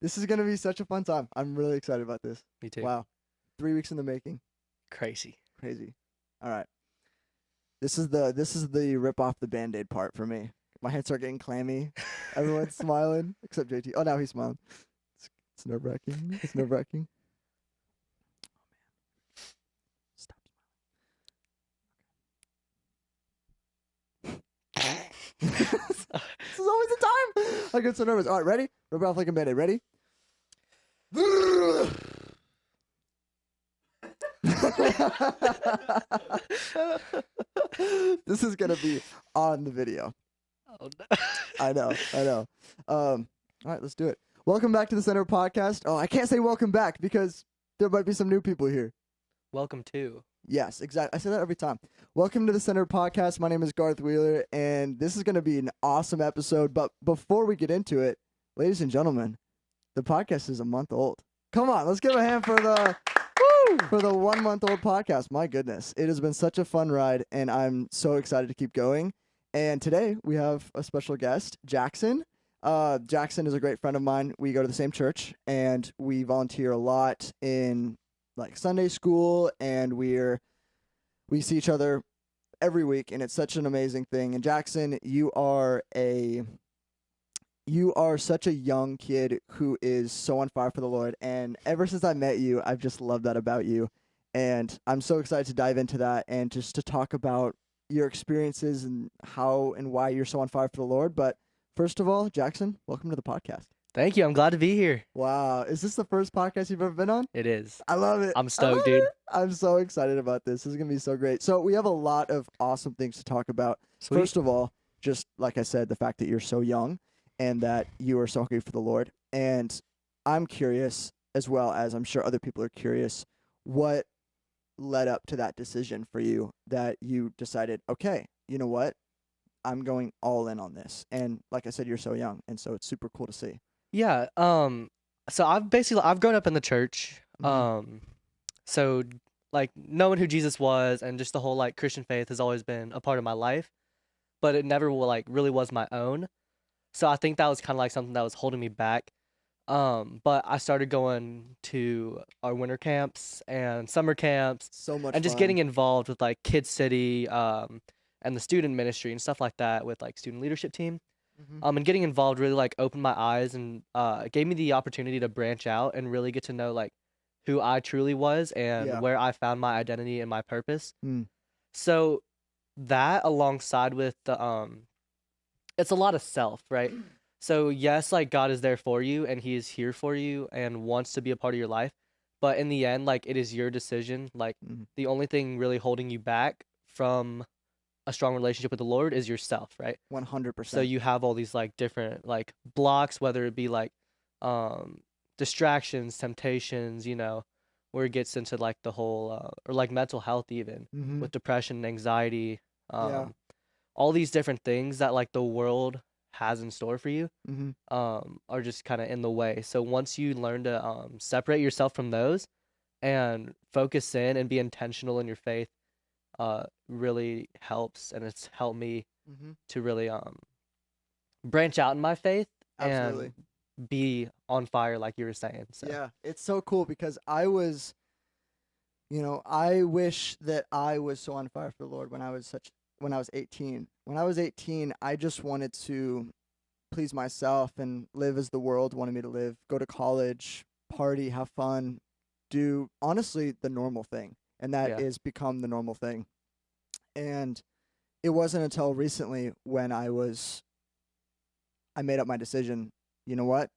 This is gonna be such a fun time. I'm really excited about this. Me too. Wow. 3 weeks in the making. Crazy. Crazy. All right. This is the rip off the Band-Aid part for me. My hands start getting clammy. Everyone's smiling except JT. Oh, now he's smiling. It's nerve-wracking. It's nerve-wracking. Stop smiling. This is always the time. I get so nervous. All right, ready? Rip off like a Band-Aid. Ready? This is gonna be on the video. Oh, no. I know. All right, let's do it. Welcome back to the Center Podcast. Oh, I can't say welcome back because there might be some new people here. Welcome to. Yes, exactly. I say that every time. Welcome to the Center Podcast. My name is Garth Wheeler, and this is going to be an awesome episode. But before we get into it, ladies and gentlemen, the podcast is a month old. Come on, let's give a hand for the 1 month old podcast. My goodness, it has been such a fun ride, and I'm so excited to keep going. And today we have a special guest, Jackson. Jackson is a great friend of mine. We go to the same church, and we volunteer a lot in like Sunday school, and we see each other every week, and it's such an amazing thing. And Jackson, you are such a young kid who is so on fire for the Lord, and ever since I met you, I've just loved that about you. And I'm so excited to dive into that and just to talk about your experiences and how and why you're so on fire for the Lord. But first of all, Jackson, welcome to the podcast. Thank you. I'm glad to be here. Wow. Is this the first podcast you've ever been on? It is. I love it. I'm stoked, dude. I'm so excited about this. This is going to be so great. So we have a lot of awesome things to talk about. Sweet. First of all, just like I said, the fact that you're so young and that you are so hungry for the Lord. And I'm curious, as well as I'm sure other people are curious, what led up to that decision for you that you decided, okay, you know what? I'm going all in on this. And like I said, you're so young, and so it's super cool to see. Yeah. So I've grown up in the church. Mhm. So like knowing who Jesus was and just the whole like Christian faith has always been a part of my life, but it never like really was my own. So I think that was kind of like something that was holding me back. But I started going to our winter camps and summer camps So much and just fun. getting involved with like Kid City, and the student ministry and stuff like that with like student leadership team. Mhm. And getting involved really like opened my eyes and gave me the opportunity to branch out and really get to know like who I truly was and Yeah. where I found my identity and my purpose. Mm. So that alongside with the it's a lot of self, right? So yes, like God is there for you and he is here for you and wants to be a part of your life. But in the end, like it is your decision. Like Mhm. the only thing really holding you back from a strong relationship with the Lord is yourself, right? So 100%. you have all these like different like blocks, whether it be like distractions, temptations, where it gets into like the whole or like mental health even Mhm. with depression, anxiety, Yeah. all these different things that like the world has in store for you Mhm. are just kind of in the way. So once you learn to separate yourself from those and focus in and be intentional in your faith, really helps, and it's helped me Mhm. to really branch out in my faith Absolutely. and be on fire like you were saying. So Yeah, it's so cool because I wish that I was so on fire for the Lord when I was 18. When I was 18, I just wanted to please myself and live as the world wanted me to live, go to college, party, have fun, do honestly the normal thing. And that yeah. is become the normal thing. And it wasn't until recently when I made up my decision, you know what?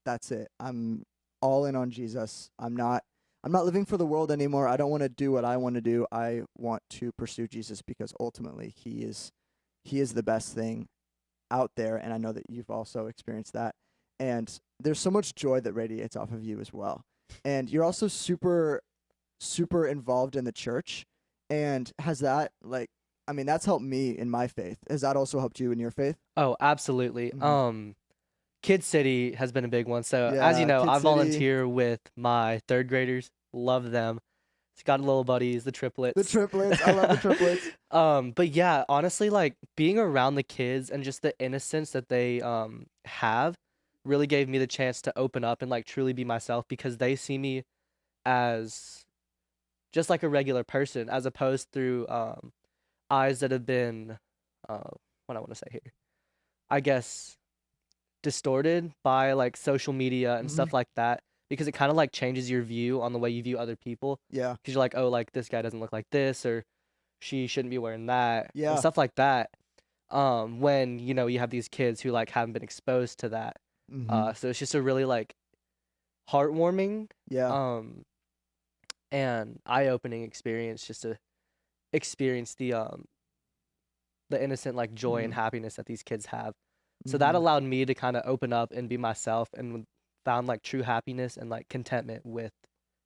That's it. I'm all in on Jesus. I'm not living for the world anymore. I don't want to do what I want to do. I want to pursue Jesus because ultimately he is the best thing out there, and I know that you've also experienced that. And there's so much joy that radiates off of you as well. And you're also super super involved in the church. And has that that's helped me in my faith. Has that also helped you in your faith? Oh, absolutely. Mhm. Kid City has been a big one. So as you Yeah, know, Kid I City. volunteer with my third graders. Love them. It's got little buddies, the The triplets. triplets. I love the triplets. But yeah, honestly, like being around the kids and just the innocence that they have really gave me the chance to open up and like truly be myself because they see me as just like a regular person as opposed through eyes that have been what I want to say here. I guess distorted by like social media and Hmm. stuff like that because it kind of like changes your view on the way you view other people Yeah. because you're like, oh, like this guy doesn't look like this or she shouldn't be wearing that and Yeah. stuff like that. When you know you have these kids who like haven't been exposed to that, Hmm. so it's just a really like heartwarming Yeah. um and eye-opening experience just to experience the innocent like joy and Hmm. happiness that these kids have. So that Hmm. allowed me to kind of open up and be myself and found like true happiness and like contentment with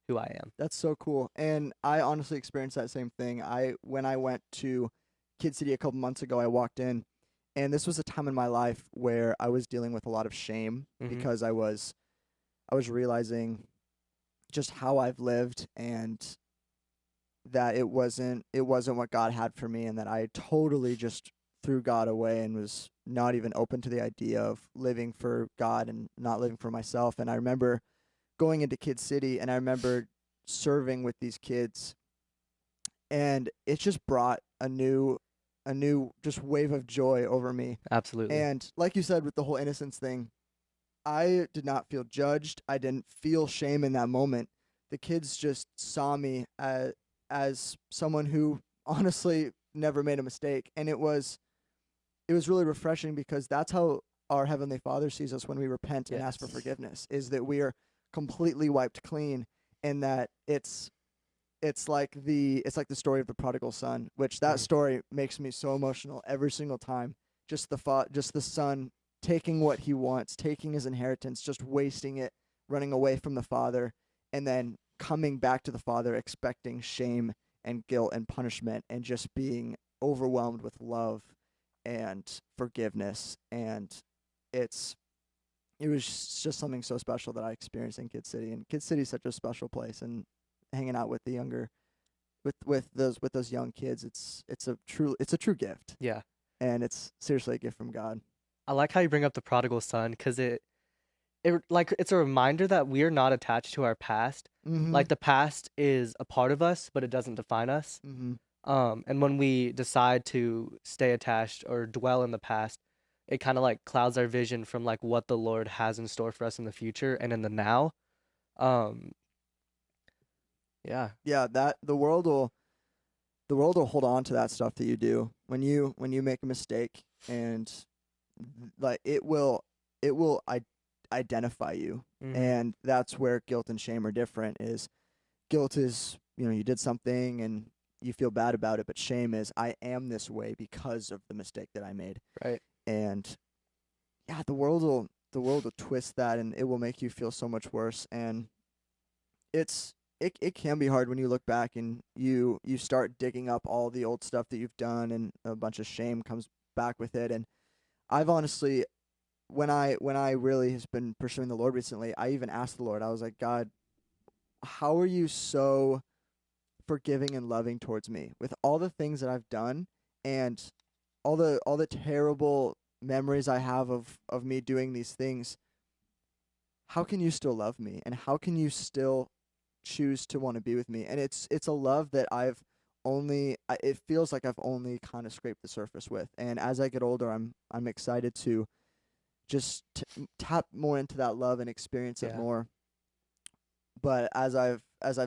who I am. That's so cool. And I honestly experienced that same thing. When I went to Kid City a couple months ago, I walked in, and this was a time in my life where I was dealing with a lot of shame Mhm. because I was realizing just how I've lived and that it wasn't what God had for me, and that I totally just threw God away and was not even open to the idea of living for God and not living for myself. And I remember going into Kid City, and I remember serving with these kids, and it just brought a new just wave of joy over me. Absolutely. And like you said with the whole innocence thing, I did not feel judged. I didn't feel shame in that moment. The kids just saw me as someone who honestly never made a mistake, and it was really refreshing because that's how our heavenly Father sees us when we repent and ask for Yes. forgiveness, is that we are completely wiped clean, and that it's like the story of the prodigal son, which that Mhm. story makes me so emotional every single time. Just the son taking what he wants, taking his inheritance, just wasting it, running away from the father, and then coming back to the father expecting shame and guilt and punishment, and just being overwhelmed with love and forgiveness. And it's it was just something so special that I experienced in Kid City. And Kid City is such a special place, and hanging out with the younger with those young kids, it's a true gift, Yeah. and it's seriously a gift from God. I like how you bring up the prodigal son because like it's a reminder that we are not attached to our past. Mhm. Like the past is a part of us, but it doesn't define us. Mhm. And when we decide to stay attached or dwell in the past, it kind of like clouds our vision from like what the Lord has in store for us in the future and in the now. Um, yeah, Yeah, that the world will hold on to that stuff that you do when you make a mistake, and like it will identify you. mm-hmm. And that's where guilt and shame are different. Is guilt is, you did something and you feel bad about it, but shame is, I am this way because of the mistake that I made. Right, And yeah, the world will twist that, and it will make you feel so much worse. And it can be hard when you look back and you start digging up all the old stuff that you've done, and a bunch of shame comes back with it. And I've honestly, when I really has been pursuing the Lord recently, I even asked the Lord, I was like, God, how are you so forgiving and loving towards me with all the things that I've done, and all the terrible memories I have of me doing these things? How can you still love me, and how can you still choose to want to be with me? And it's a love that it feels like I've only kind of scraped the surface with. And as I get older, I'm excited to just tap more into that love and experience it yeah, more. But as I've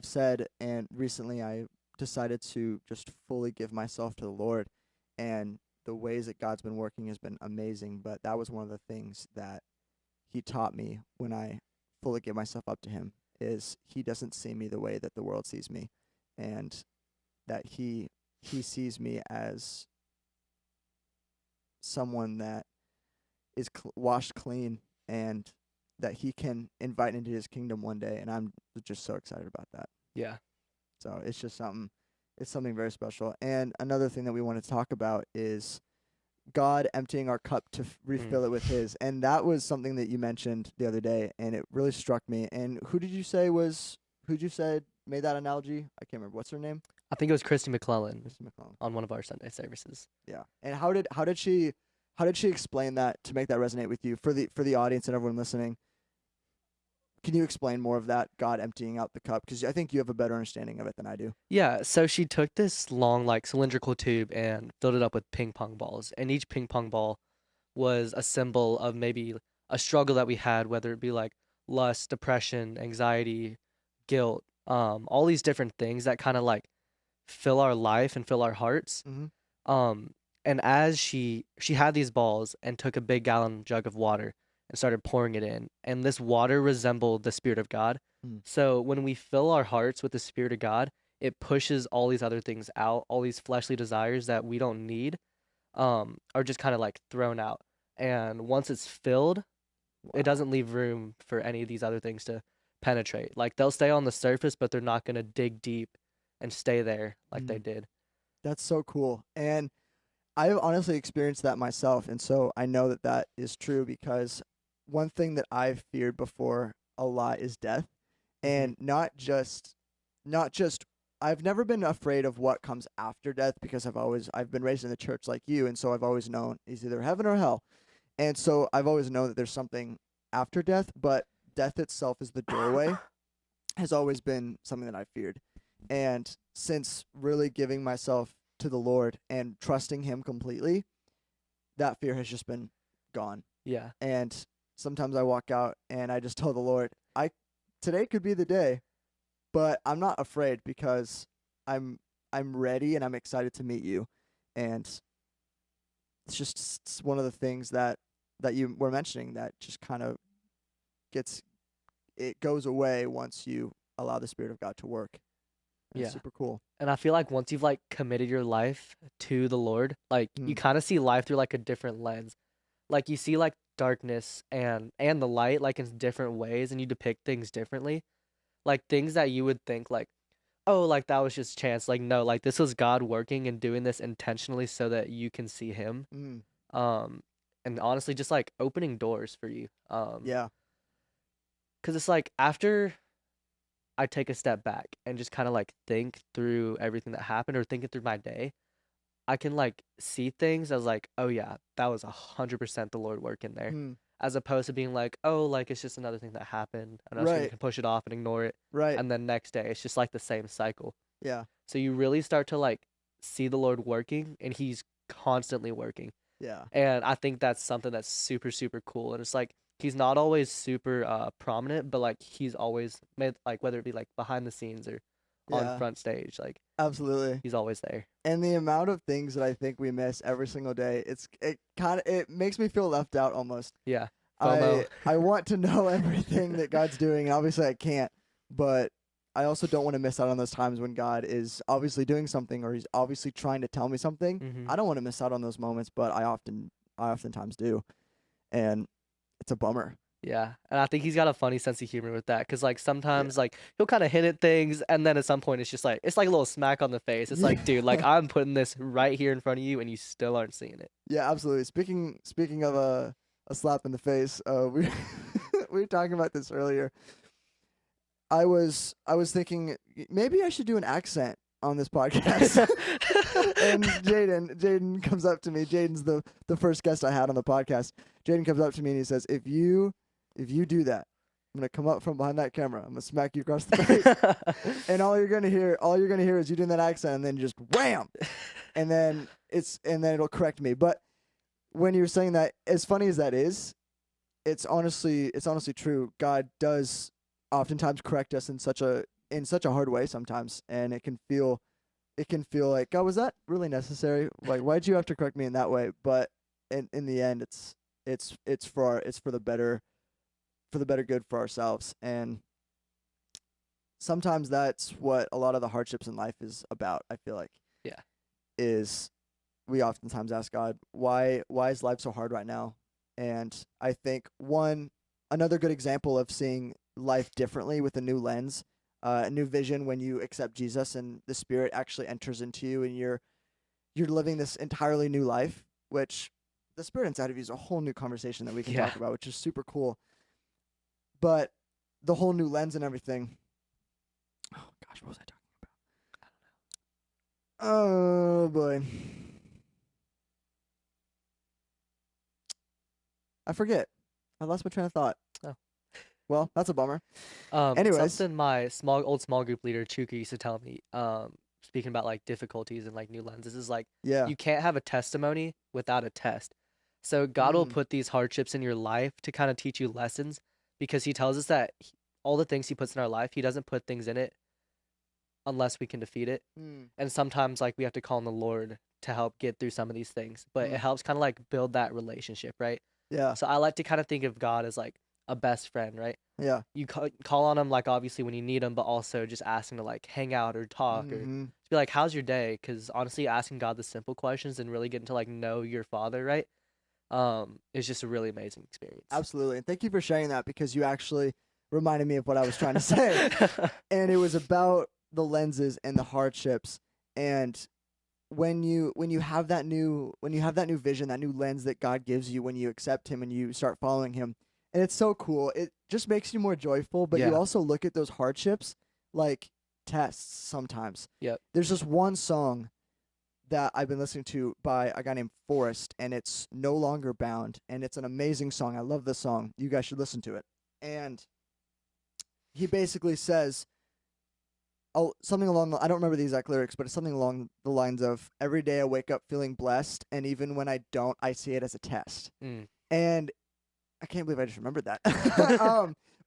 said, and recently I decided to just fully give myself to the Lord, and the ways that God's been working has been amazing. But that was one of the things that He taught me when I fully give myself up to Him, is He doesn't see me the way that the world sees me, and that He sees me as someone that is washed clean, and that He can invite into His kingdom one day. And I'm just so excited about that. yeah, So it's something very special. And another thing that we want to talk about is God emptying our cup to mm. refill it with His. And that was something that you mentioned the other day, and it really struck me. And who did you say made that analogy? I can't remember. What's her name? I think it was Christy McClellan Mr. McClellan. on one of our Sunday services. Yeah. And how did How did she explain that to make that resonate with you for the audience and everyone listening? Can you explain more of that, God emptying out the cup? Because I think you have a better understanding of it than I do. Yeah, so she took this long, like cylindrical tube and filled it up with ping pong balls, and each ping pong ball was a symbol of maybe a struggle that we had, whether it be like lust, depression, anxiety, guilt, all these different things that kind of like fill our life and fill our hearts. Mm-hmm. Um, and as she had these balls and took a big gallon jug of water and started pouring it in, and this water resembled the Spirit of God. Mm. So when we fill our hearts with the Spirit of God, it pushes all these other things out, all these fleshly desires that we don't need, are just kind of like thrown out. And once it's filled, it Wow. doesn't leave room for any of these other things to penetrate. Like they'll stay on the surface, but they're not gonna dig deep and stay there like they Mm. did. That's so cool. And I've honestly experienced that myself, and so I know that that is true because one thing that I've feared before a lot is death, Mm-hmm. and not just I've never been afraid of what comes after death because I've been raised in the church like you, and so I've always known it's either heaven or hell, and so I've always known that there's something after death, but death itself is the doorway has always been something that I feared. And since really giving myself to the Lord and trusting Him completely, that fear has just been gone. Yeah. And sometimes I walk out and I just tell the Lord, I today could be the day, but I'm not afraid because I'm I'm ready and I'm excited to meet you. And it's one of the things that you were mentioning that just kind of gets it goes away once you allow the Spirit of God to work. And it's Yeah. super cool. And I feel like once you've like committed your life to the Lord, like you Mm. kind of see life through like a different lens. Like you see like darkness and the light like in different ways, and you depict things differently. Like things that you would think like, oh, like that was just chance. Like no, like this was God working and doing this intentionally so that you can see him. Mm. Um and honestly just like opening doors for you. Yeah. Cuz it's like after I take a step back and just kind of like think through everything that happened or thinking through my day, I can like see things as like, oh yeah, that was 100% the Lord working there, Mm. as opposed to being like, oh, like it's just another thing that happened, and us we Right. can push it off and ignore it, Right. and then next day it's just like the same cycle. Yeah. So you really start to like see the Lord working, and He's constantly working, Yeah. and I think that's something that's super super cool, and it's like He's not always super prominent, but like He's always made like whether it be like behind the scenes or on Yeah. front stage, like Absolutely. He's always there. And the amount of things that I think we miss every single day, it makes me feel left out almost. Yeah, FOMO. I want to know everything that God's doing, and obviously I can't, but I also don't want to miss out on those times when God is obviously doing something or He's obviously trying to tell me something. hmm I don't want to miss out on those moments, but I oftentimes do, and it's a bummer. Yeah, and I think he's got a funny sense of humor with that, cause like Yeah. sometimes like he'll kind of hint at things, and then at some point it's like a little smack on the face. It's like, dude, like Yeah. I'm putting this right here in front of you, and you still aren't seeing it. Yeah, absolutely. Speaking of a slap in the face, we we were talking about this earlier. I was thinking maybe I should do an accent on this podcast. And Jaden comes up to me. Jaden's the first guest I had on the podcast. Jaden comes up to me and he says, "If you do that, I'm gonna come up from behind that camera. I'm gonna smack you across the face, and all you're gonna hear is you doing that accent, and then just wham, and then it'll correct me." But when you're saying that, as funny as that is, it's honestly true. God does oftentimes correct us in such a hard way sometimes, and it can feel like, God, was that really necessary? Like, why'd you have to correct me in that way? But in the end, it's for the better good for ourselves, and sometimes that's what a lot of the hardships in life is about. I feel like Yeah, is we oftentimes ask God, why is life so hard right now? And I think another good example of seeing life differently with a new lens, a new vision when you accept Jesus and the Spirit actually enters into you and you're living this entirely new life, which the Spirit inside of you is a whole new conversation that we can yeah. talk about, which is super cool. But the whole new lens and everything. Oh gosh, what was I talking about? Oh boy. I forget. I lost my train of thought. Oh. Well, that's a bummer. Anyways. Something my small group leader Chuka used to tell me, speaking about like difficulties and like new lenses, is like Yeah. you can't have a testimony without a test. So God will Mm. put these hardships in your life to kind of teach you lessons, because He tells us that all the things He puts in our life, He doesn't put things in it unless we can defeat it. Mm. And sometimes like we have to call on the Lord to help get through some of these things, but it Mm. helps kind of like build that relationship, right? Yeah. So I like to kind of think of God as like a best friend, right? Yeah. You call on him like obviously when you need him, but also just ask him to like hang out or talk or Mm-hmm. just be like, "How's your day?" Because honestly, asking God the simple questions and really getting to like know your Father, right? Is just a really amazing experience. Absolutely. And thank you for sharing that, because you actually reminded me of what I was trying to say. And it was about the lenses and the hardships. And when you have that new vision, that new lens that God gives you when you accept Him and you start following Him, and it's so cool. It just makes you more joyful. But you Yeah. also look at those hardships like tests sometimes. Yep. There's just one song that I've been listening to by a guy named Forrest, and it's No Longer Bound, and it's an amazing song. I love this song. You guys should listen to it. And he basically says, oh, something along I don't remember the exact lyrics, but it's something along the lines of, every day I wake up feeling blessed, and even when I don't, I see it as a test. Mm. And I can't believe I just remembered that.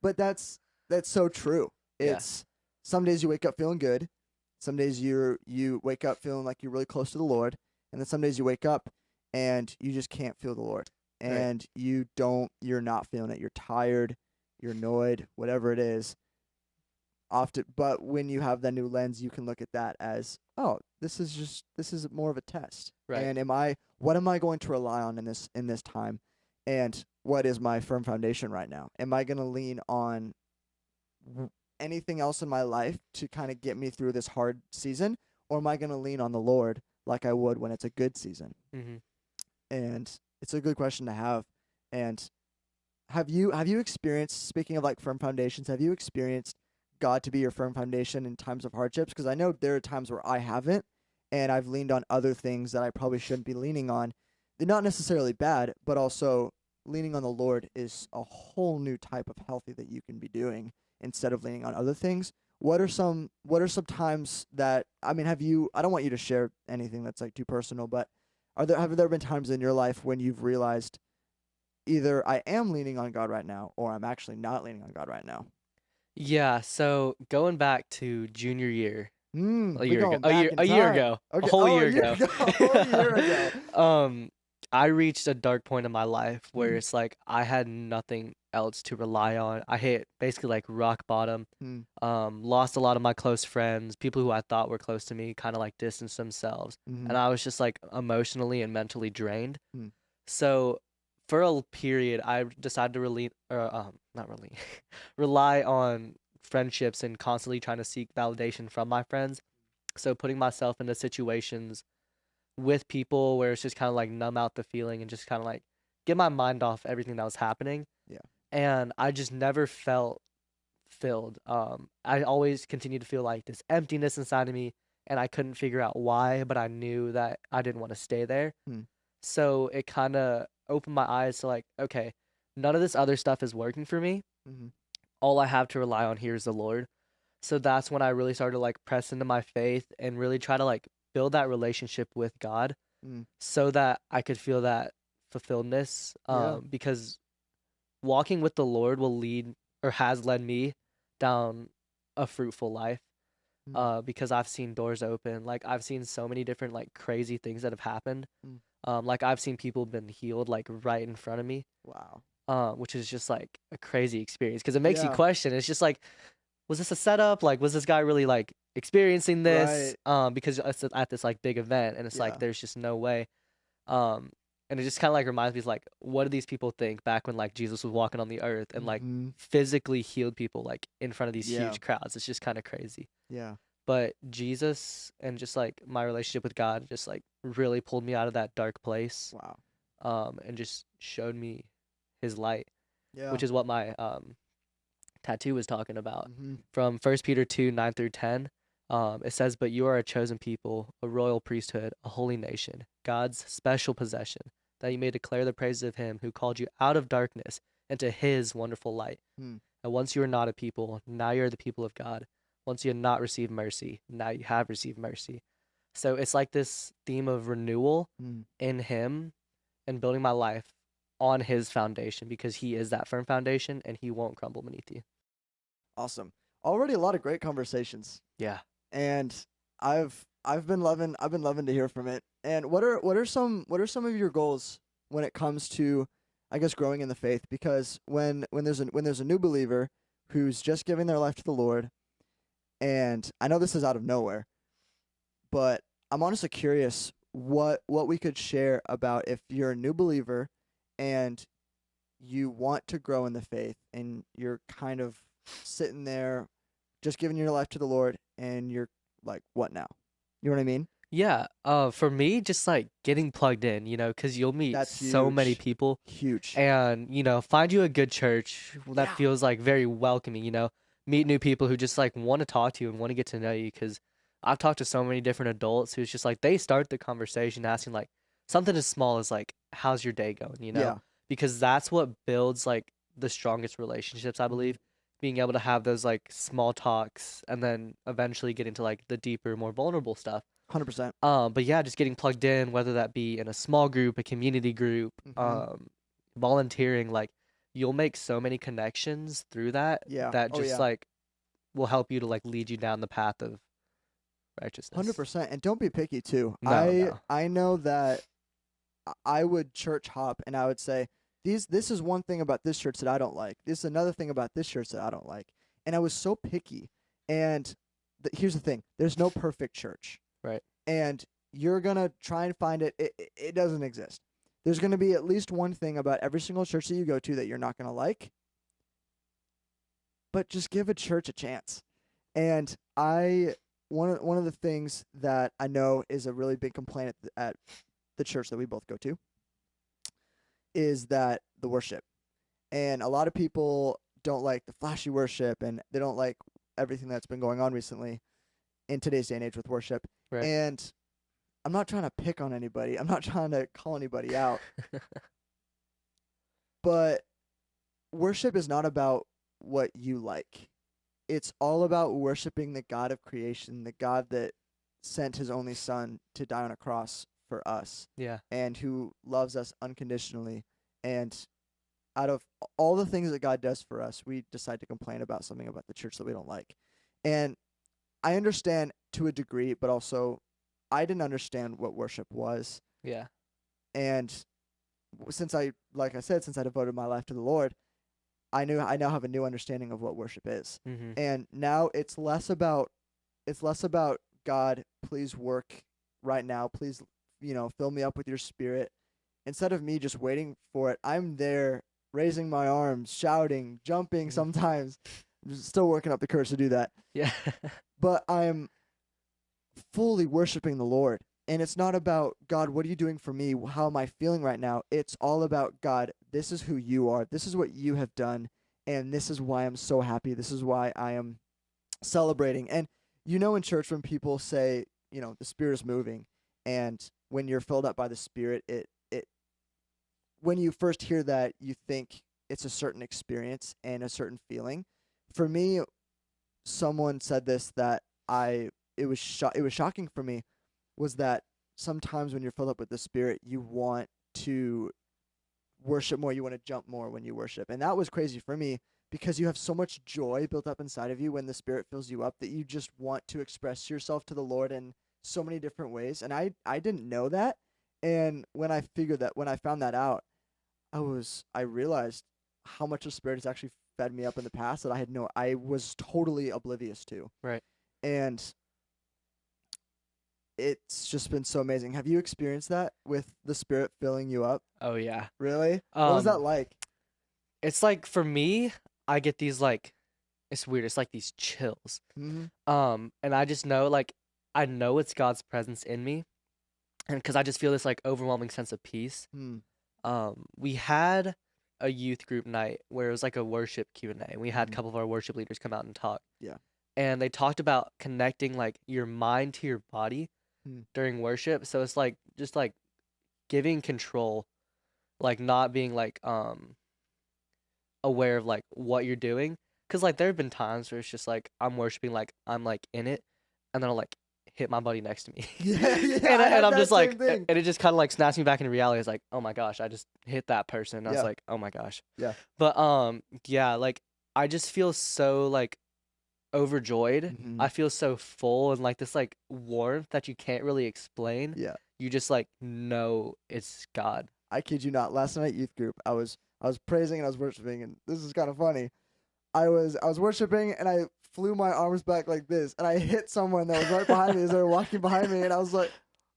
But that's so true. Yeah. It's some days you wake up feeling good, some days you wake up feeling like you're really close to the Lord, and then some days you wake up and you just can't feel the Lord, Right. and you're not feeling it. You're tired, you're annoyed, whatever it is. Often, but when you have that new lens, you can look at that as, oh, this is more of a test. Right. And what am I going to rely on in this time? And what is my firm foundation right now? Am I going to lean on anything else in my life to kind of get me through this hard season, or am I going to lean on the Lord like I would when it's a good season? Mm-hmm. And it's a good question to have. And have you experienced, speaking of like firm foundations, have you experienced God to be your firm foundation in times of hardships? Because I know there are times where I haven't, and I've leaned on other things that I probably shouldn't be leaning on. They're not necessarily bad, but also leaning on the Lord is a whole new type of healthy that you can be doing instead of leaning on other things. What are some times that, I mean, I don't want you to share anything that's like too personal, but have there been times in your life when you've realized either I am leaning on God right now, or I'm actually not leaning on God right now? Yeah. So going back to junior year, a We year ago, going back in a year time. ago, a Okay. whole Oh, a year year ago. ago. A whole year ago. I reached a dark point in my life where Mm. it's like I had nothing else to rely on. I hit basically like rock bottom. Mm. Lost a lot of my close friends, people who I thought were close to me, kind of like distanced themselves, Mm-hmm. and I was just like emotionally and mentally drained. Mm. So for a period, I decided to not really, rely on friendships and constantly trying to seek validation from my friends. So putting myself into situations with people where it's just kind of like numb out the feeling and just kind of like get my mind off everything that was happening. Yeah. And I just never felt filled. I always continued to feel like this emptiness inside of me, and I couldn't figure out why, but I knew that I didn't want to stay there. Mm. So it kind of opened my eyes to like, okay, none of this other stuff is working for me. Mm-hmm. All I have to rely on here is the Lord. So that's when I really started to like press into my faith and really try to like build that relationship with God, Mm. so that I could feel that fulfilledness. Yeah. Because walking with the Lord will lead, or has led me down a fruitful life. Mm. Because I've seen doors open. Like I've seen so many different like crazy things that have happened. Mm. Like I've seen people been healed like right in front of me. Wow. Which is just like a crazy experience because it makes you Yeah. question. It's just like, was this a setup? Like, was this guy really like experiencing this? Right. Because it's at this like big event, and it's like Yeah. there's just no way. Um, and it just kind of like reminds me, of, like, what do these people think back when like Jesus was walking on the earth and like Mm-hmm. physically healed people like in front of these Yeah. huge crowds? It's just kind of crazy. Yeah. But Jesus and just like my relationship with God just like really pulled me out of that dark place. Wow. And just showed me His light, Yeah. which is what my tattoo was talking about. Mm-hmm. From 1 Peter 2:9-10, it says, "But you are a chosen people, a royal priesthood, a holy nation, God's special possession, that you may declare the praises of him who called you out of darkness into his wonderful light. Hmm. And once you were not a people, now you're the people of God. Once you had not received mercy, now you have received mercy. So it's like this theme of renewal Hmm. in him and building my life on his foundation, because he is that firm foundation and he won't crumble beneath you. Awesome. Already a lot of great conversations, Yeah. and I've been loving to hear from it. And what are some of your goals when it comes to, I guess, growing in the faith? Because when there's a new believer who's just giving their life to the Lord, and I know this is out of nowhere, but I'm honestly curious what we could share about if you're a new believer and you want to grow in the faith and you're kind of sitting there just giving your life to the Lord and you're like, what now? You know what I mean? Yeah. For me, just like getting plugged in, because you'll meet That's so many huge. people, Huge. and find you a good church that Yeah. feels like very welcoming. Meet new people who just like want to talk to you and want to get to know you. Because I've talked to so many different adults who's just like they start the conversation asking like something as small as like, "How's your day going?" Yeah. Because that's what builds like the strongest relationships, I Mhm. believe. Being able to have those like small talks and then eventually get into like the deeper, more vulnerable stuff. 100%. But yeah, just getting plugged in, whether that be in a small group, a community group, Mhm. volunteering, like you'll make so many connections through that Yeah. that Oh just yeah. like will help you to like lead you down the path of Hundred righteousness. percent, and don't be picky too. No, I no. I know that I would church hop and I would say this is one thing about this church that I don't like. This is another thing about this church that I don't like. And I was so picky. And here's the thing: there's no perfect church, Right. and you're gonna try and find it. It doesn't exist. There's gonna be at least one thing about every single church that you go to that you're not gonna like. But just give a church a chance. And one of the things that I know is a really big complaint at the church that we both go to is that the worship. And a lot of people don't like the flashy worship and they don't like everything that's been going on recently in today's day and age with worship. Right. And I'm not trying to pick on anybody. I'm not trying to call anybody out, but worship is not about what you like. It's all about worshiping the God of creation, the God that sent his only son to die on a cross for us Yeah. and who loves us unconditionally. And out of all the things that God does for us, we decide to complain about something about the church that we don't like. And I understand to a degree, but also I didn't understand what worship was. Yeah. And since like I said, since I devoted my life to the Lord, I now have a new understanding of what worship is. Mm-hmm. And now it's less about God, please work right now. Please, fill me up with your spirit. Instead of me just waiting for it, I'm there raising my arms, shouting, jumping Mm-hmm. sometimes. I'm still working up the courage to do that. Yeah. But I'm fully worshiping the Lord. And it's not about, God, what are you doing for me? How am I feeling right now? It's all about, God, this is who you are. This is what you have done. And this is why I'm so happy. This is why I am celebrating. And in church when people say, the Spirit is moving, and when you're filled up by the Spirit, it when you first hear that, you think it's a certain experience and a certain feeling. For me, someone said this that it was it was shocking for me, was that sometimes when you're filled up with the Spirit, you want to worship more, you want to jump more when you worship. And that was crazy for me because you have so much joy built up inside of you when the Spirit fills you up that you just want to express yourself to the Lord in so many different ways. And I didn't know that. And when I found that out, I realized how much the Spirit has actually fed me up in the past that I was totally oblivious to. Right. And it's just been so amazing. Have you experienced that with the Spirit filling you up? Oh yeah. Really? What was that like? It's like for me, I get these like, it's weird. It's like these chills. Mm-hmm. And I just know like I know it's God's presence in me, and because I just feel this like overwhelming sense of peace. Hmm. We had a youth group night where it was like a worship Q&A, and we had a Mhm. couple of our worship leaders come out and talk. Yeah. And they talked about connecting like your mind to your body Hmm. during worship. So it's like just like giving control like not being like aware of like what you're doing. Cause like there have been times where it's just like I'm worshiping, like I'm like in it, and then I'll like hit my buddy next to me, Yeah, yeah, and I and have I'm that just same like, thing. and it just kind of like snaps me back into reality. It's like, oh my gosh, I just hit that person. I was Yeah, like, oh my gosh. yeah. But yeah, like I just feel so like overjoyed. Hmm. I feel so full and like this like warmth that you can't really explain. Yeah. You just like know it's God. I kid you not. Last night youth group, I was praising and I was worshiping, and this is kind of funny. I was worshiping and I flew my arms back like this, and I hit someone that was right behind me as they were walking behind me, and I was like,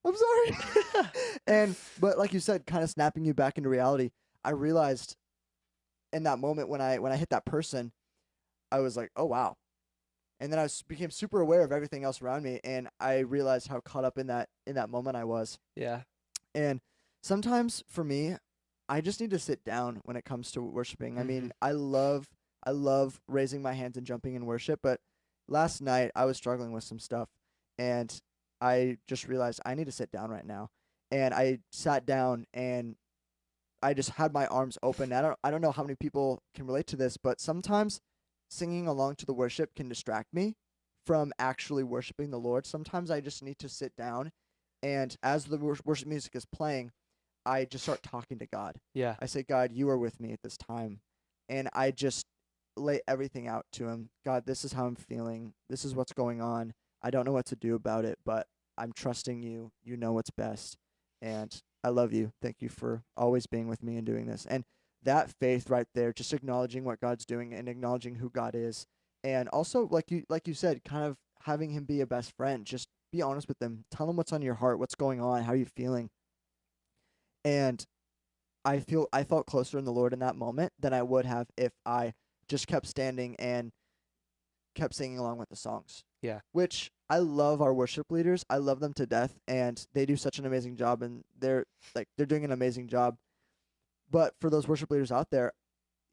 I'm sorry. But like you said, kind of snapping you back into reality. I realized in that moment when I hit that person, I was like, oh wow. And then became super aware of everything else around me, and I realized how caught up in that moment I was. Yeah. And sometimes for me, I just need to sit down when it comes to worshiping. I Hmm. mean, I love raising my hands and jumping in worship, but last night I was struggling with some stuff, and I just realized I need to sit down right now. And I sat down and I just had my arms open. I don't know how many people can relate to this, but sometimes singing along to the worship can distract me from actually worshiping the Lord. Sometimes I just need to sit down, and as the worship music is playing, I just start talking to God. Yeah. I say, God, you are with me at this time. And I just lay everything out to him. God, this is how I'm feeling. This is what's going on. I don't know what to do about it, but I'm trusting you. You know what's best. And I love you. Thank you for always being with me and doing this. And that faith right there, just acknowledging what God's doing and acknowledging who God is. And also, like you said, kind of having him be a best friend. Just be honest with him. Tell him what's on your heart, what's going on, how are you feeling. And I felt closer in the Lord in that moment than I would have if I just kept standing and kept singing along with the songs. Yeah. Which I love our worship leaders. I love them to death, and they do such an amazing job, and they're doing an amazing job. But for those worship leaders out there,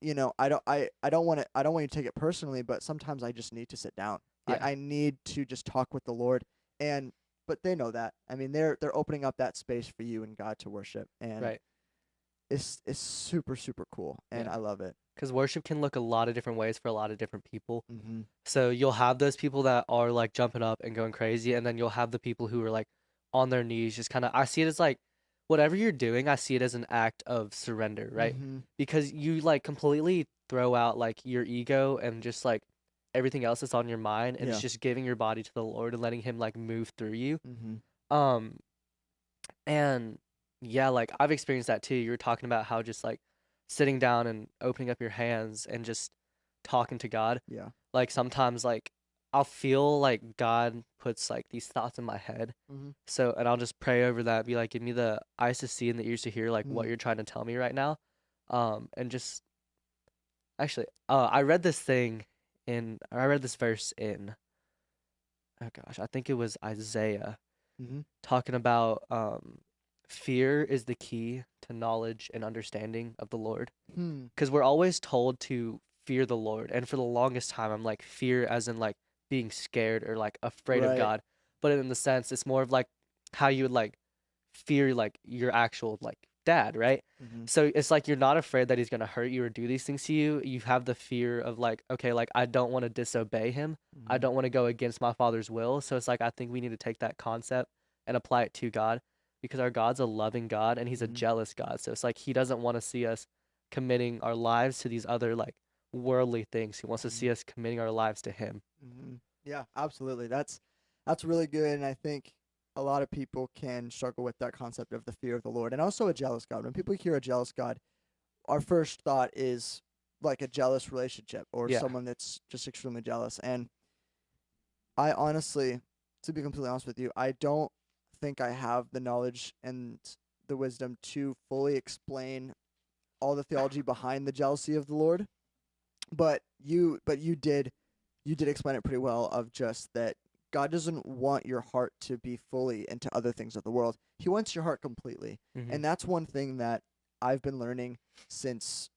I don't want you to take it personally, but sometimes I just need to sit down. Yeah. I need to just talk with the Lord, and but they know that. I mean, they're opening up that space for you and God to worship, and Right. it's super super cool, and Yeah. I love it. Because worship can look a lot of different ways for a lot of different people. Mhm. So you'll have those people that are like jumping up and going crazy, and then you'll have the people who are like on their knees, just kind of. I see it as like whatever you're doing, I see it as an act of surrender, right? Mhm. Because you like completely throw out like your ego and just like everything else that's on your mind, and it's Yeah. just giving your body to the Lord and letting Him like move through you. Mhm. Um, and yeah, like I've experienced that too. You were talking about how just like sitting down and opening up your hands and just talking to God. Yeah. Like sometimes like I'll feel like God puts like these thoughts in my head. Mhm. So and I'll just pray over that, be like, give me the eyes to see and the ears to hear like what Mhm. you're trying to tell me right now. And just actually I read this verse in oh gosh, I think it was Isaiah Mhm. talking about fear is the key to knowledge and understanding of the Lord. Hmm. Because we're always told to fear the Lord. And for the longest time, I'm like, fear as in like being scared or like afraid of Right. God. But in the sense, it's more of like how you would like fear like your actual like dad, right? Mhm. So it's like you're not afraid that he's gonna hurt you or do these things to you. You have the fear of like, okay, like I don't want to disobey him. I Mhm. don't want to go against my father's will. So it's like I think we need to take that concept and apply it to God because our God's a loving God and he's a Mhm. jealous God. So it's like he doesn't want to see us committing our lives to these other like worldly things. He wants to see Mhm. us committing our lives to him. Mhm. Yeah, absolutely. That's really good, and I think a lot of people can struggle with that concept of the fear of the Lord, and also a jealous God. When people hear a jealous God, our first thought is like a jealous relationship or Yeah. someone that's just extremely jealous. And I honestly, to be completely honest with you, I don't think I have the knowledge and the wisdom to fully explain all the theology behind the jealousy of the Lord. But you did explain it pretty well of just that God doesn't want your heart to be fully into other things of the world. He wants your heart completely. Hmm. And that's one thing that I've been learning since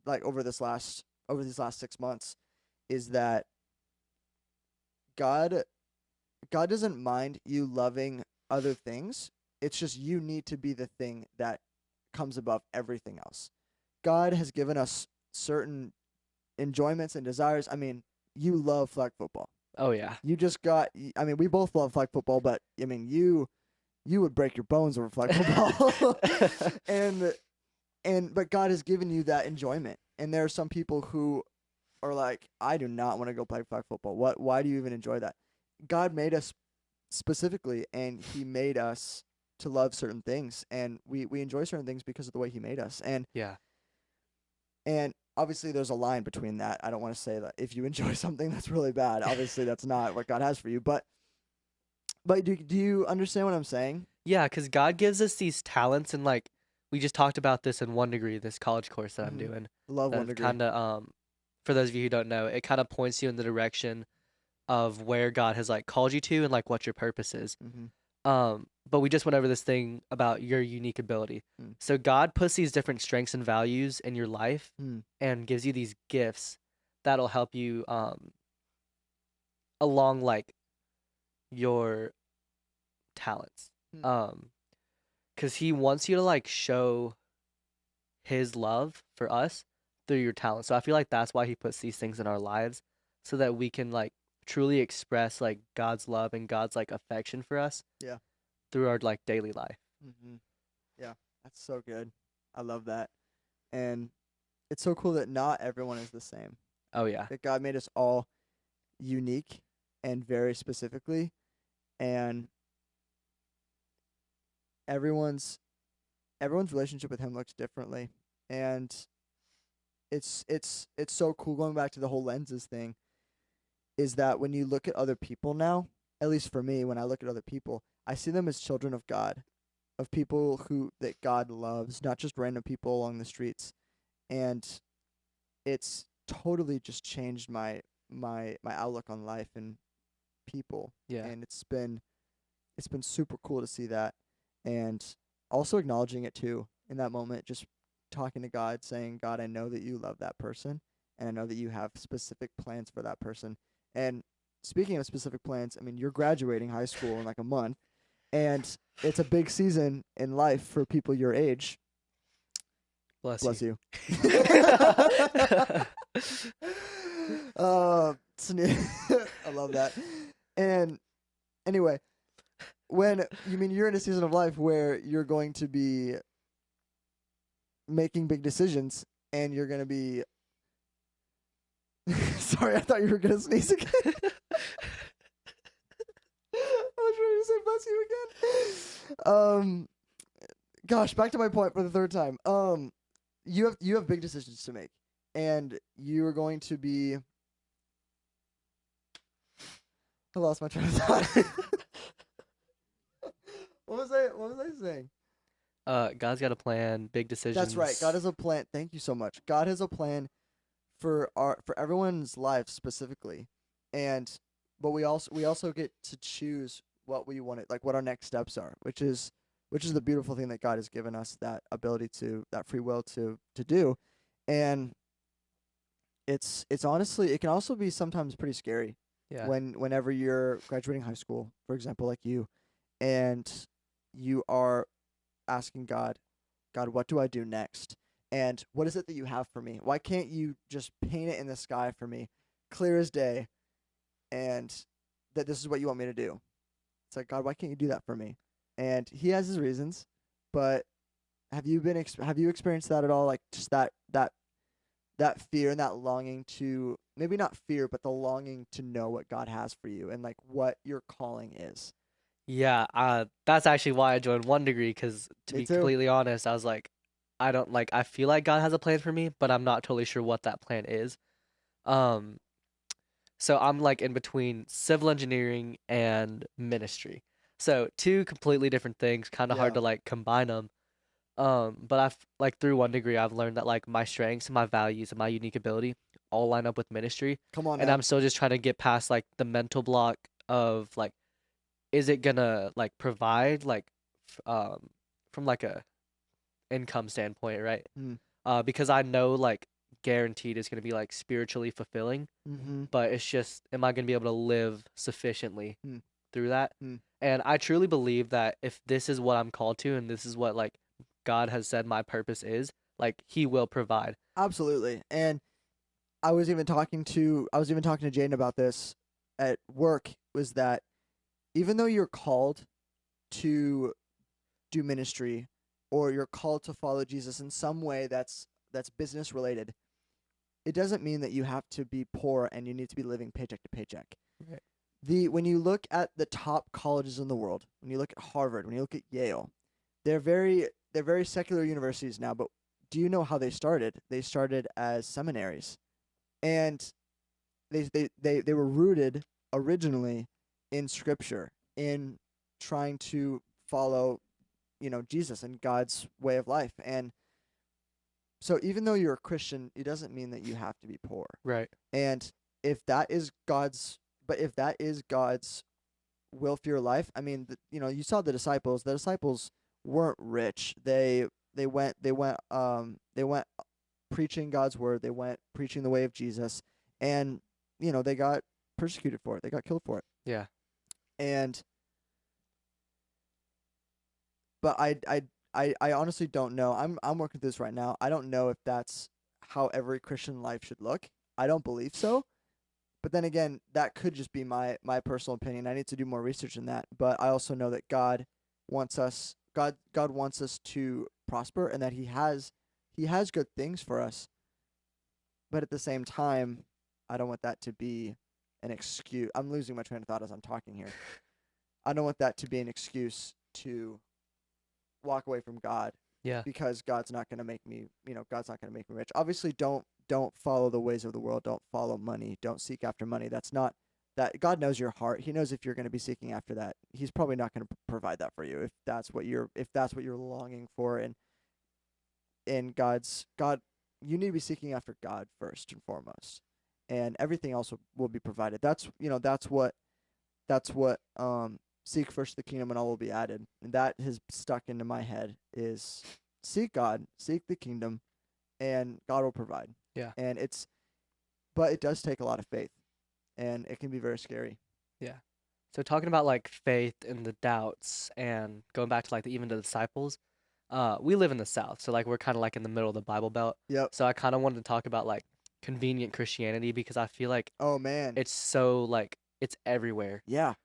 like over these last 6 months is that God God doesn't mind you loving other things. It's just you need to be the thing that comes above everything else. God has given us certain enjoyments and desires. I mean, you love flag football. Oh yeah. You just got. I mean, we both love flag football, but I mean, you would break your bones over flag football, but God has given you that enjoyment. And there are some people who are like, I do not want to go play flag football. What? Why do you even enjoy that? God made us specifically, and He made us to love certain things, and we enjoy certain things because of the way He made us. Yeah. And obviously, there's a line between that. I don't want to say that if you enjoy something that's really bad, obviously that's not what God has for you. But do you understand what I'm saying? Yeah, because God gives us these talents, and like we just talked about this in 1 degree, this college course that I'm Mhm. doing. Love one That degree. kind of for those of you who don't know, it kind of points you in the direction of where God has like called you to and like what your purpose is. Mm-hmm. But we just went over this thing about your unique ability. Mm. So God puts these different strengths and values in your life Mm. and gives you these gifts that'll help you along like your talents. Mm. Cuz he wants you to like show his love for us through your talent. So I feel like that's why he puts these things in our lives so that we can like truly express like God's love and God's like affection for us. Yeah. Through our like daily life. Mm-hmm. Yeah, that's so good. I love that. And it's so cool that not everyone is the same. Oh yeah. That God made us all unique and very specifically, and everyone's relationship with Him looks differently. And it's so cool. Going back to the whole lenses thing, is that when you look at other people now, at least for me, when I look at other people, I see them as children of God, of people that God loves, not just random people along the streets. And it's totally just changed my outlook on life and people. Yeah. And it's been super cool to see that, and also acknowledging it too in that moment, just talking to God, saying, God, I know that you love that person, and I know that you have specific plans for that person. And speaking of specific plans, I mean, you're graduating high school in like a month, and it's a big season in life for people your age. Bless you. I love that. And anyway, when you're in a season of life where you're going to be making big decisions, and you're going to be sorry, I thought you were going to sneeze again. I was ready to say bless you again. Gosh, back to my point for the third time. You have big decisions to make, and you are going to be. I lost my train of thought. What was I saying? God's got a plan, big decisions. That's right. God has a plan. Thank you so much. God has a plan for everyone's life specifically, but we also get to choose what we want, like what our next steps are, which is the beautiful thing that God has given us, that ability that free will to do. And it's honestly, it can also be sometimes pretty scary. Yeah. Whenever you're graduating high school, for example, like you, and you are asking God, what do I do next? And what is it that you have for me? Why can't you just paint it in the sky for me, clear as day, and that this is what you want me to do? It's like, God, why can't you do that for me? And He has His reasons, but have you experienced that at all? Like just that fear and that longing to, maybe not fear, but the longing to know what God has for you and like what your calling is. Yeah, that's actually why I joined 1 degree, because to Me be too. completely honest, I was like, I feel like God has a plan for me, but I'm not totally sure what that plan is. Um, so I'm like in between civil engineering and ministry. So two completely different things, kind of hard Yeah. to like combine them. But I've like through 1 degree, I've learned that like my strengths and my values and my unique ability all line up with ministry, Come on and now. I'm still just trying to get past like the mental block of like, is it gonna like provide like from like a income standpoint, right? Mm. Because I know like guaranteed it's gonna be like spiritually fulfilling, Mm-hmm. but it's just, am I gonna be able to live sufficiently Mm. through that? Mm. And I truly believe that if this is what I'm called to and this is what like God has said my purpose is, like he will provide. Absolutely. And I was even talking to Jaden about this at work, was that even though you're called to do ministry, or you're called to follow Jesus in some way that's business related, it doesn't mean that you have to be poor and you need to be living paycheck to paycheck. Right. When you look at the top colleges in the world, when you look at Harvard, when you look at Yale, they're very secular universities now, but do you know how they started? They started as seminaries. And they were rooted originally in scripture, in trying to follow, Jesus and God's way of life. And so even though you're a Christian, it doesn't mean that you have to be poor. Right. And if that is God's will for your life, I mean, you saw the disciples. The disciples weren't rich. They went preaching God's word. They went preaching the way of Jesus, and they got persecuted for it. They got killed for it. Yeah. And but I honestly don't know. I'm working through this right now. I don't know if that's how every Christian life should look. I don't believe so. But then again, that could just be my personal opinion. I need to do more research in that. But I also know that God wants us to prosper, and that He has good things for us. But at the same time, I don't want that to be an excuse. I'm losing my train of thought as I'm talking here. I don't want that to be an excuse to walk away from God, Yeah. because God's not going to make me, God's not going to make me rich. Obviously, don't follow the ways of the world. Don't follow money. Don't seek after money. That's not that. God knows your heart. He knows if you're going to be seeking after that. He's probably not going to provide that for you if that's what you're longing for. And God, you need to be seeking after God first and foremost, and everything else will be provided. That's what seek first the kingdom, and all will be added. And that has stuck into my head, is seek God, seek the kingdom, and God will provide. Yeah. And but it does take a lot of faith, and it can be very scary. Yeah. So talking about like faith and the doubts, and going back to like even the disciples, we live in the South, so like we're kind of like in the middle of the Bible Belt. Yep. So I kind of wanted to talk about like convenient Christianity, because I feel like Oh man. it's so like it's everywhere. Yeah.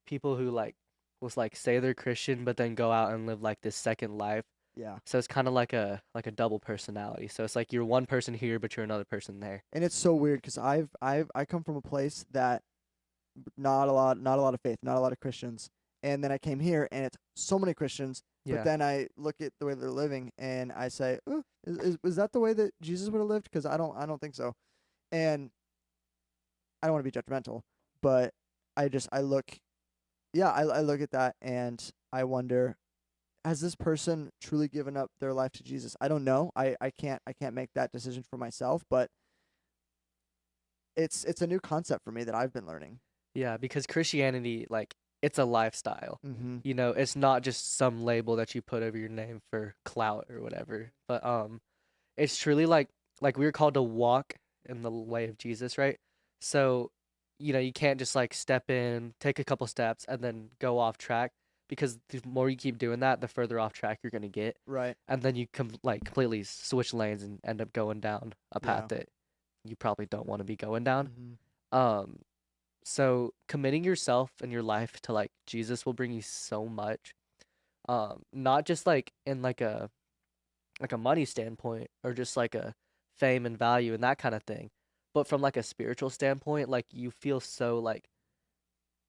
People who like will like say they're Christian but then go out and live like this second life. Yeah. So it's kind of like a double personality. So it's like you're one person here but you're another person there. And it's so weird, because I come from a place that not a lot of faith, not a lot of Christians. And then I came here, and it's so many Christians. But Yeah. then I look at the way they're living, and I say, "Ooh, is that the way that Jesus would have lived?" Because I don't think so. And I don't want to be judgmental, but I look, yeah, I look at that, and I wonder, has this person truly given up their life to Jesus? I don't know. I can't make that decision for myself, but it's a new concept for me that I've been learning. Yeah, because Christianity, like, it's a lifestyle. Mm-hmm. You know, it's not just some label that you put over your name for clout or whatever. But it's truly like we're called to walk in the way of Jesus, right? So, you know, you can't just like step in, take a couple steps, and then go off track, because the more you keep doing that, the further off track you're gonna get, Right. and then you like completely switch lanes and end up going down a path Yeah. that you probably don't want to be going down. Mm-hmm. Um, so committing yourself and your life to like Jesus will bring you so much. Not just like in like a money standpoint, or just like a fame and value and that kind of thing, but from like a spiritual standpoint, like you feel so like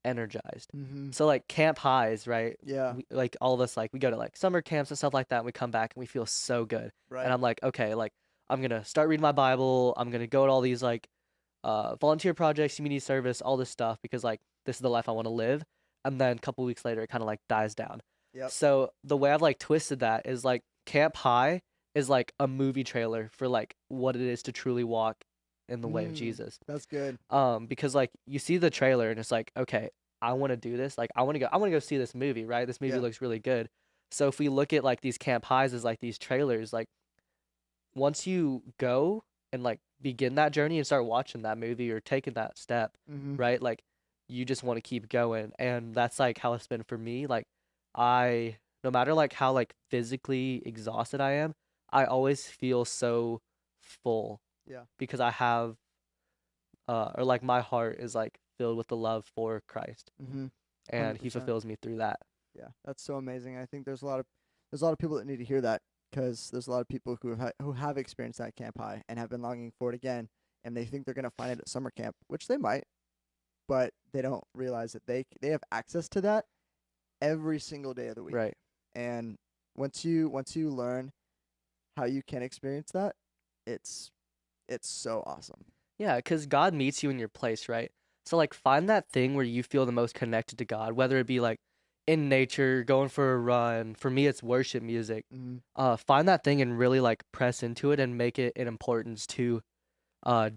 energized. Mm-hmm. So like camp highs, right? Yeah. Like all of us, like we go to like summer camps and stuff like that, and we come back and we feel so good. Right. And I'm like, okay, like I'm gonna start reading my Bible. I'm gonna go to all these like volunteer projects, community service, all this stuff, because like this is the life I want to live. And then a couple weeks later, it kind of like dies down. Yep. So the way I've like twisted that is like Camp High is like a movie trailer for like what it is to truly walk in the way of Jesus. That's good. Because like you see the trailer and it's like, okay, I want to do this. Like I want to go see this movie, right? This movie Yeah. looks really good. So if we look at like these Camp Highs as like these trailers, like once you go and like begin that journey and start watching that movie or taking that step, Mm-hmm. right? Like you just want to keep going. And that's like how it's been for me. Like I no matter like how like physically exhausted I am, I always feel so full Yeah. because I have or like my heart is like filled with the love for Christ, Mm-hmm. and he 100%. fulfills me through that. Yeah, that's so amazing. I think there's a lot of people that need to hear that, because there's a lot of people who have experienced that camp high and have been longing for it again, and they think they're gonna find it at summer camp, which they might, but they don't realize that they have access to that every single day of the week. Right. And once you learn how you can experience that, it's so awesome. Yeah, because God meets you in your place, right? So like find that thing where you feel the most connected to God, whether it be like in nature, going for a run. For me, it's worship music. Mm-hmm. Find that thing and really like press into it and make it an importance to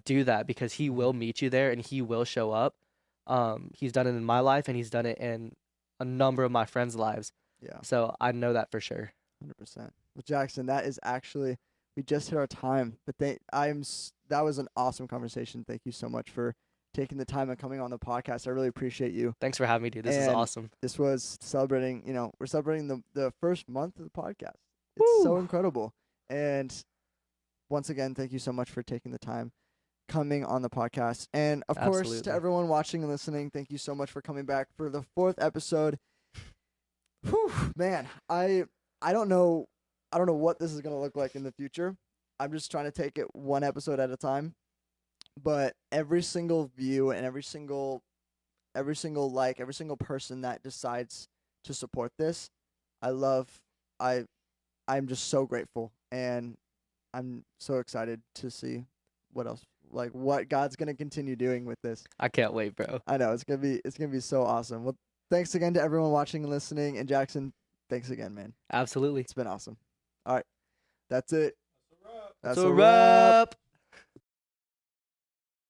do that, because he will meet you there and he will show up. He's done it in my life and he's done it in a number of my friends' lives. Yeah. So I know that for sure. 100%. Well, Jackson, that is actually, we just hit our time, but that was an awesome conversation. Thank you so much for taking the time and coming on the podcast. I really appreciate you. Thanks for having me, dude. This is And awesome. this was celebrating, we're celebrating the first month of the podcast. It's so Woo! incredible. And once again, thank you so much for taking the time coming on the podcast. And of course, to Absolutely. everyone watching and listening, thank you so much for coming back for the 4th episode. Whew, man, I don't know what this is gonna look like in the future. I'm just trying to take it one episode at a time. But every single view and every single like, every single person that decides to support this, I'm just so grateful, and I'm so excited to see what else, like what God's gonna continue doing with this. I can't wait, bro. I know it's gonna be so awesome. Well, thanks again to everyone watching and listening, and Jackson, thanks again, man. Absolutely. It's been awesome. All right, that's it. That's So a wrap. wrap.